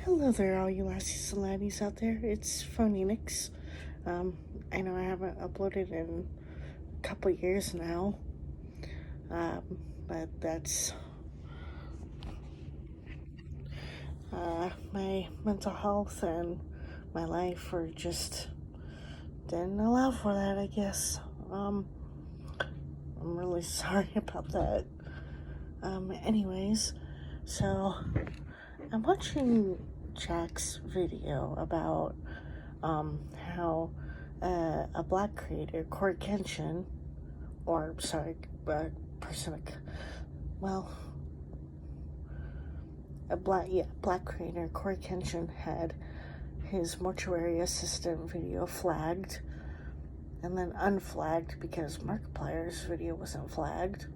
Hello there, all you lassies and laddies out there. It's Phonenix. I know I haven't uploaded in a couple years now, um, but that's my mental health and my life were just didn't allow for that, I guess. I'm really sorry about that. Anyways, so I'm watching Jack's video about how a black creator, Corey Kenshin, or sorry, person, well, black creator, Corey Kenshin, had his mortuary assistant video flagged and then unflagged because Markiplier's video wasn't flagged.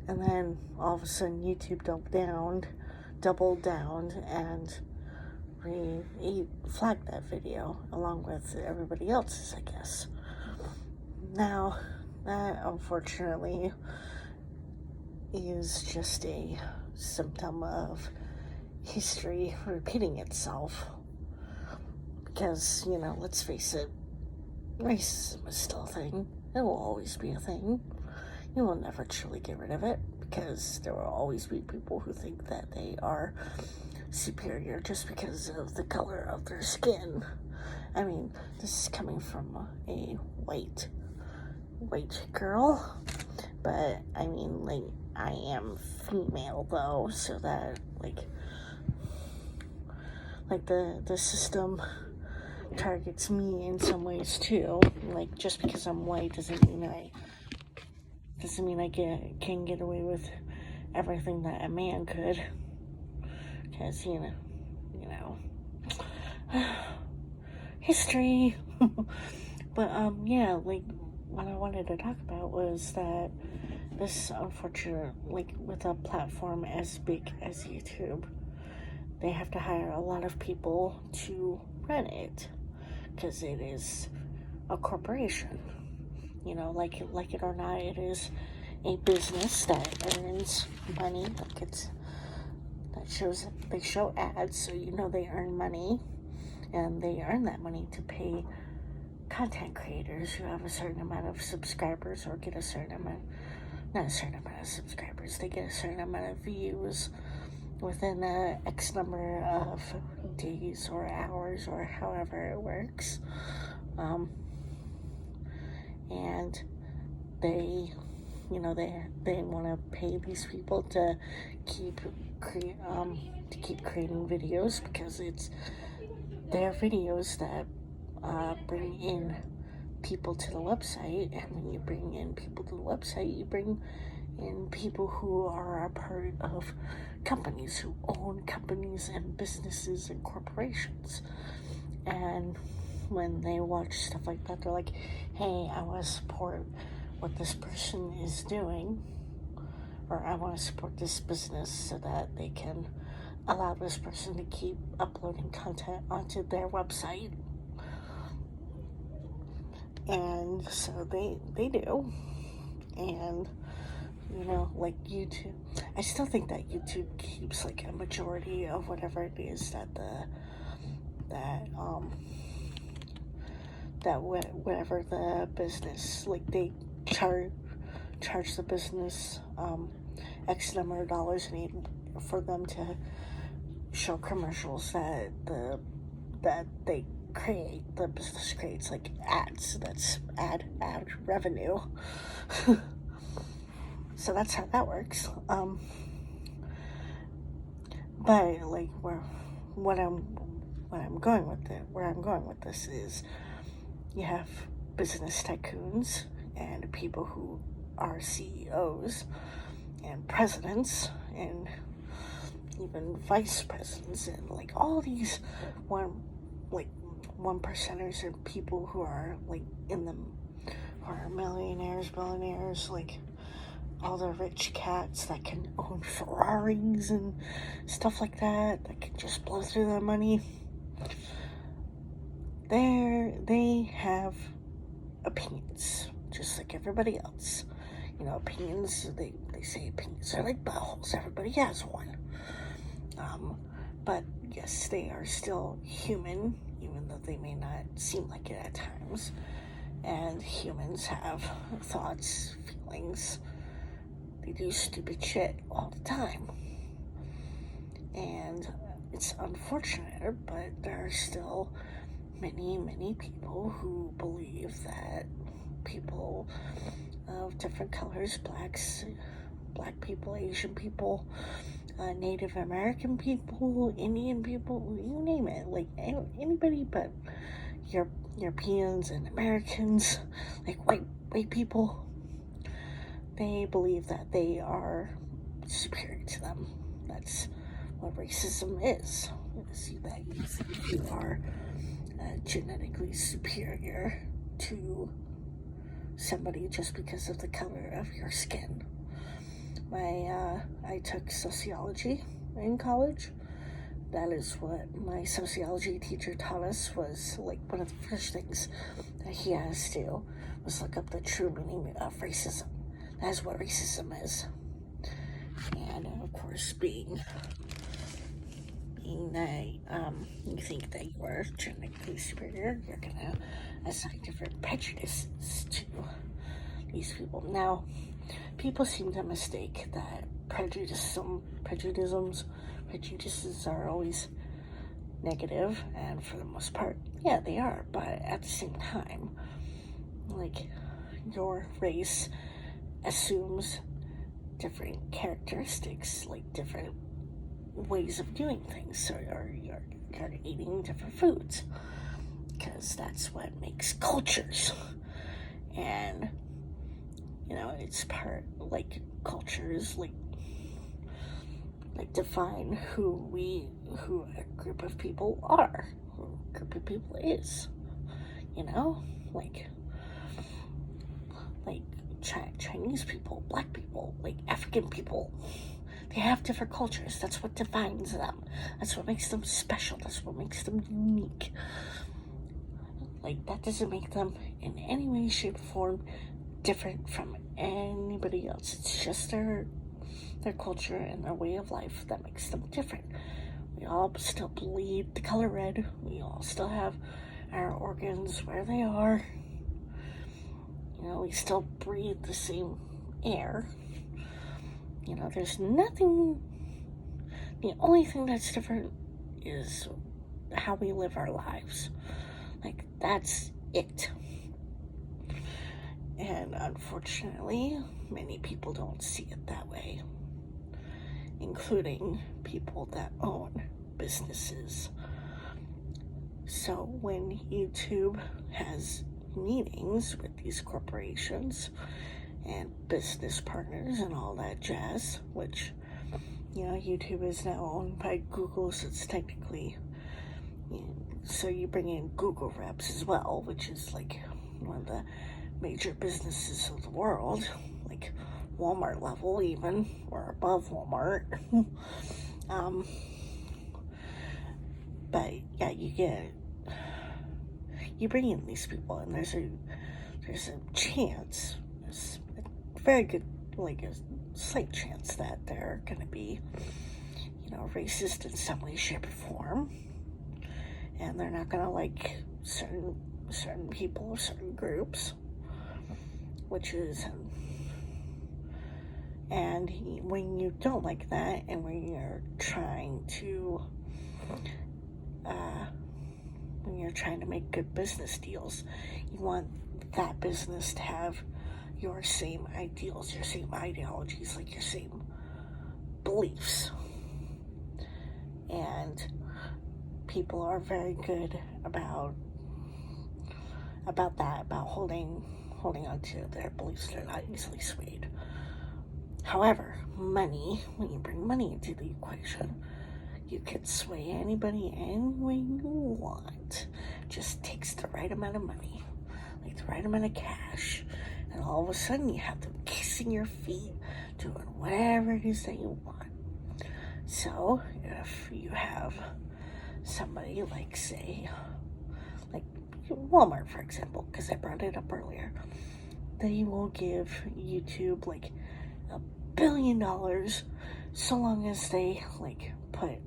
And then all of a sudden YouTube doubled down and he flagged that video along with everybody else's, I guess. Now, that unfortunately is just a symptom of history repeating itself. Because, let's face it, racism is still a thing. It will always be a thing. You will never truly get rid of it because there will always be people who think that they are superior just because of the color of their skin. I mean, this is coming from a white girl, but I mean, I am female though, so that the system targets me in some ways too. Just because I'm white doesn't mean I can get away with everything that a man could. Because history. But what I wanted to talk about was that this unfortunate, with a platform as big as YouTube, they have to hire a lot of people to run it because it is a corporation. Like it or not, it is a business that earns money. They show ads, so they earn money, and they earn that money to pay content creators who have a certain amount of subscribers or get a certain amount, not a certain amount of subscribers, they get a certain amount of views within a X number of days or hours or however it works. And they want to pay these people to keep creating videos because it's their videos that bring in people to the website, and when you bring in people to the website, you bring in people who are a part of companies, who own companies and businesses and corporations. And when they watch stuff like that, they're like, hey, I want to support what this person is doing, or I want to support this business so that they can allow this person to keep uploading content onto their website. And so they do. And YouTube, I still think that YouTube keeps a majority of whatever it is that whatever the business, they charge the business X number of dollars for them to show commercials that they create, the business creates, ads. That's ad revenue. So that's how that works. But where I'm going with this is, you have business tycoons and people who are CEOs and presidents and even vice presidents and all these one percenters and people who are in them are millionaires, billionaires, all the rich cats that can own Ferraris and stuff like that can just blow through their money. They have opinions, just like everybody else. Opinions, they say opinions are like buttholes. Everybody has one. But yes, they are still human, even though they may not seem like it at times. And humans have thoughts, feelings. They do stupid shit all the time. And it's unfortunate, but there are still many, many people who believe that people of different colors, black people, Asian people, Native American people, Indian people, you name it, like anybody but Europeans and Americans, like white people, they believe that they are superior to them. That's what racism is. That you think you are genetically superior to somebody just because of the color of your skin. I took sociology in college. That is what my sociology teacher taught us. Was like one of the first things that he had us do was look up the true meaning of racism. That is what racism is. And of course, being that you think that you are genetically superior, you're gonna assign different prejudices to these people. Now, people seem to mistake that prejudices are always negative, and for the most part, yeah, they are. But at the same time, like, your race assumes different characteristics, like different ways of doing things. So you're eating different foods because that's what makes cultures. And it's part, like, cultures like define who a group of people are, who a group of people is, like Chinese people, black people, like African people. They have different cultures. That's what defines them. That's what makes them special. That's what makes them unique. Like, that doesn't make them in any way, shape, or form different from anybody else. It's just their culture and their way of life that makes them different. We all still bleed the color red. We all still have our organs where they are. We still breathe the same air. There's nothing. The only thing that's different is how we live our lives. Like, that's it. And unfortunately, many people don't see it that way, including people that own businesses. So when YouTube has meetings with these corporations and business partners and all that jazz, which, YouTube is now owned by Google, so it's technically, so you bring in Google reps as well, which is like one of the major businesses of the world, like Walmart level even, or above Walmart. But yeah, you bring in these people, and there's a chance, a very good, like a slight chance that they're going to be, racist in some way, shape, or form, and they're not going to like certain people or certain groups, which is, and when you don't like that, and when you're trying to make good business deals, you want that business to have your same ideals, your same ideologies, like your same beliefs. And people are very good about that, about holding on to their beliefs. They're not easily swayed. However, money, when you bring money into the equation, you can sway anybody any way you want. Just takes the right amount of money, like the right amount of cash, and all of a sudden you have them kissing your feet, doing whatever it is that you want. So if you have somebody like, say, like Walmart, for example, because I brought it up earlier, they will give YouTube like $1 billion so long as they like put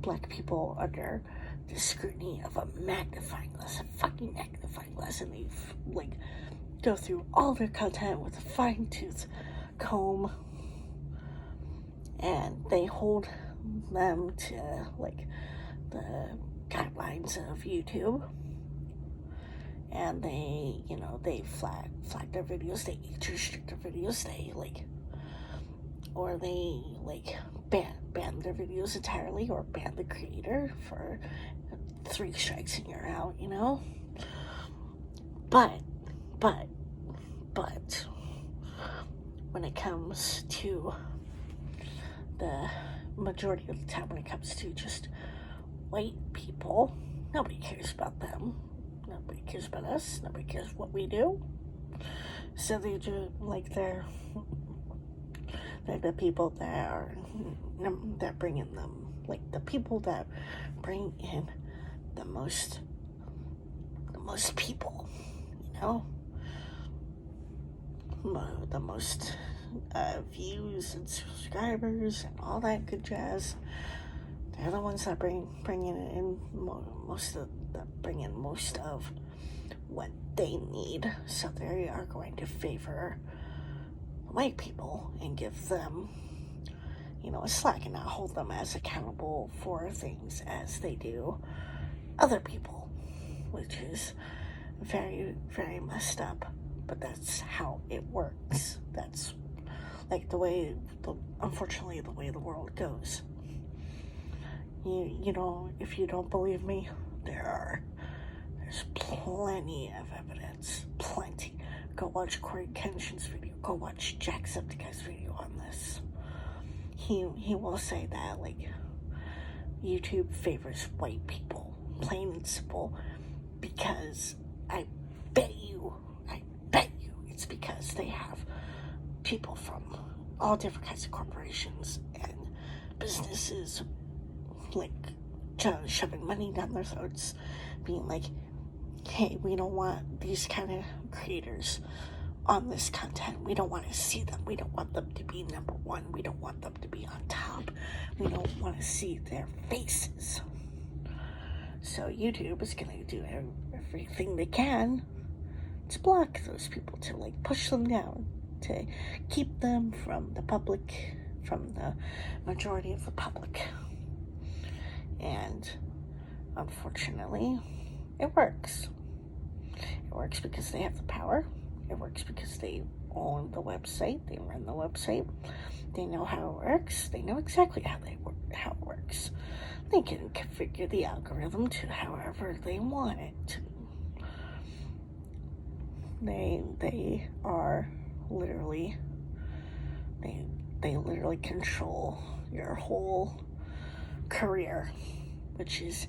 black people under the scrutiny of a magnifying glass, a fucking magnifying glass, and they like go through all their content with a fine-tooth comb, and they hold them to like the guidelines of YouTube, and they flag their videos, they age restrict their videos, they ban their videos entirely, or ban the creator for 3 strikes and you're out, But when it comes to the majority of the time, when it comes to just white people, nobody cares about them. Nobody cares about us. Nobody cares what we do. So they do, they're the people that bring in them, the people that bring in the most people, the most views and subscribers and all that good jazz. They're the ones that bring in most of what they need. So they are going to favor white people and give them, a slack, and not hold them as accountable for things as they do other people, which is very, very messed up. But that's how it works. That's unfortunately the way the world goes. If you don't believe me, there's plenty of evidence. Plenty. Go watch Corey Kenshin's video. Go watch Jacksepticeye's video on this. He will say that, YouTube favors white people. Plain and simple. Because I bet you it's because they have people from all different kinds of corporations and businesses, shoving money down their throats, being like, hey, we don't want these kind of creators on this content. We don't want to see them. We don't want them to be number one. We don't want them to be on top. We don't want to see their faces. So YouTube is going to do everything they can to block those people, to push them down, to keep them from the public, from the majority of the public. And unfortunately, it works. It works because they have the power. It works because they own the website. They run the website. They know how it works. They know exactly how it works. They can configure the algorithm to however they want it to. They are literally, they literally control your whole career, which is,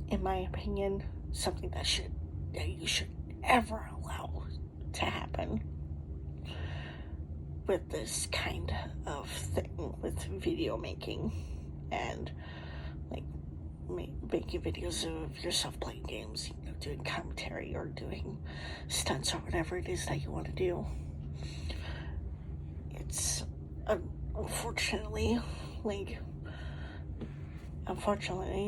in my opinion, something that you should ever allow to happen with this kind of thing, with video making and making videos of yourself playing games, doing commentary or doing stunts or whatever it is that you want to do. It's unfortunately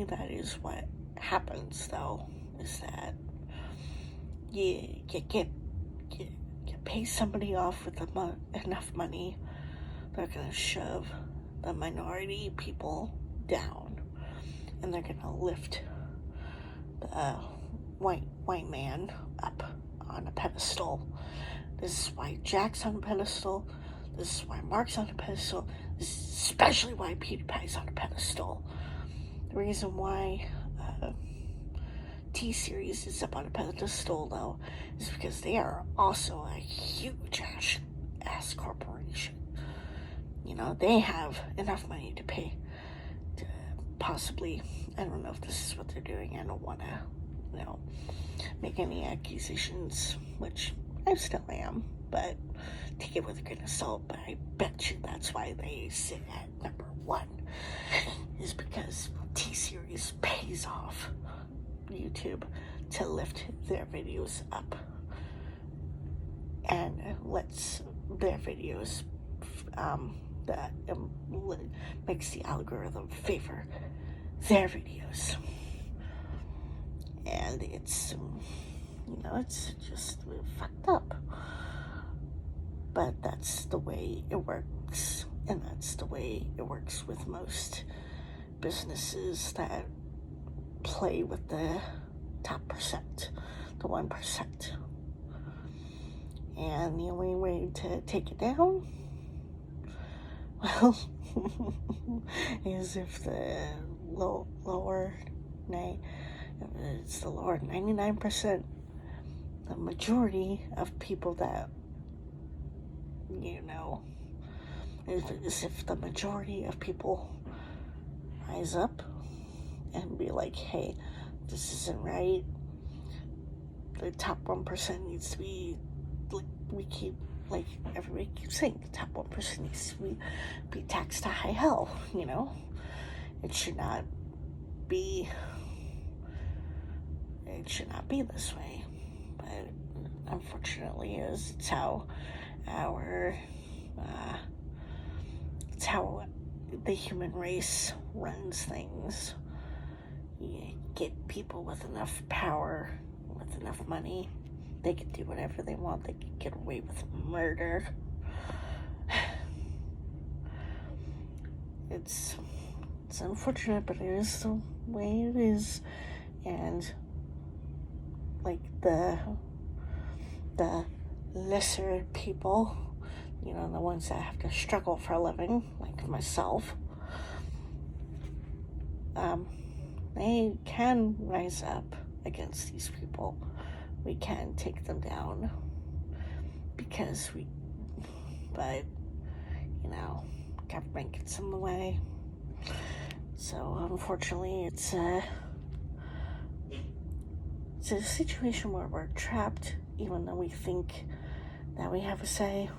that is what happens, though, is that you pay somebody off with enough money, they're gonna shove the minority people down, and they're gonna lift the white man up on a pedestal. This is why Jack's on a pedestal. This is why Mark's on a pedestal. This is especially why PewDiePie's on a pedestal. The reason why T-Series is up on a pedestal, though, is because they are also a huge ass corporation. They have enough money to pay to possibly, I don't know if this is what they're doing. I don't want to, make any accusations, which I still am, but take it with a grain of salt. But I bet you that's why they sit at number 1, is because T-Series pays off YouTube to lift their videos up and lets their videos that makes the algorithm favor their videos. And it's, it's just fucked up. But that's the way it works. And that's the way it works with most businesses that play with the top percent, the 1%. And the only way to take it down, well, is if the lower 99%, the majority of people that, is if the majority of people rise up and be like, hey, this isn't right. The top 1% needs to be, everybody keeps saying, the top 1% needs to be taxed to high hell, It should not be this way. But unfortunately, it's how it's how the human race runs things. You get people with enough power, with enough money, they can do whatever they want. They can get away with murder. It's unfortunate, but it is the way it is. And the lesser people, the ones that have to struggle for a living, like myself, they can rise up against these people. We can take them down but government gets in the way. So unfortunately, it's a situation where we're trapped, even though we think that we have a say,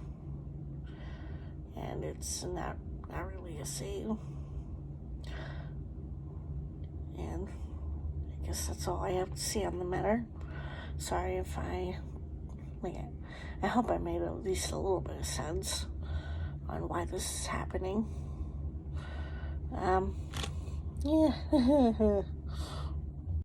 and it's not really a say. And I guess that's all I have to say on the matter. Sorry if I hope I made at least a little bit of sense on why this is happening. Yeah.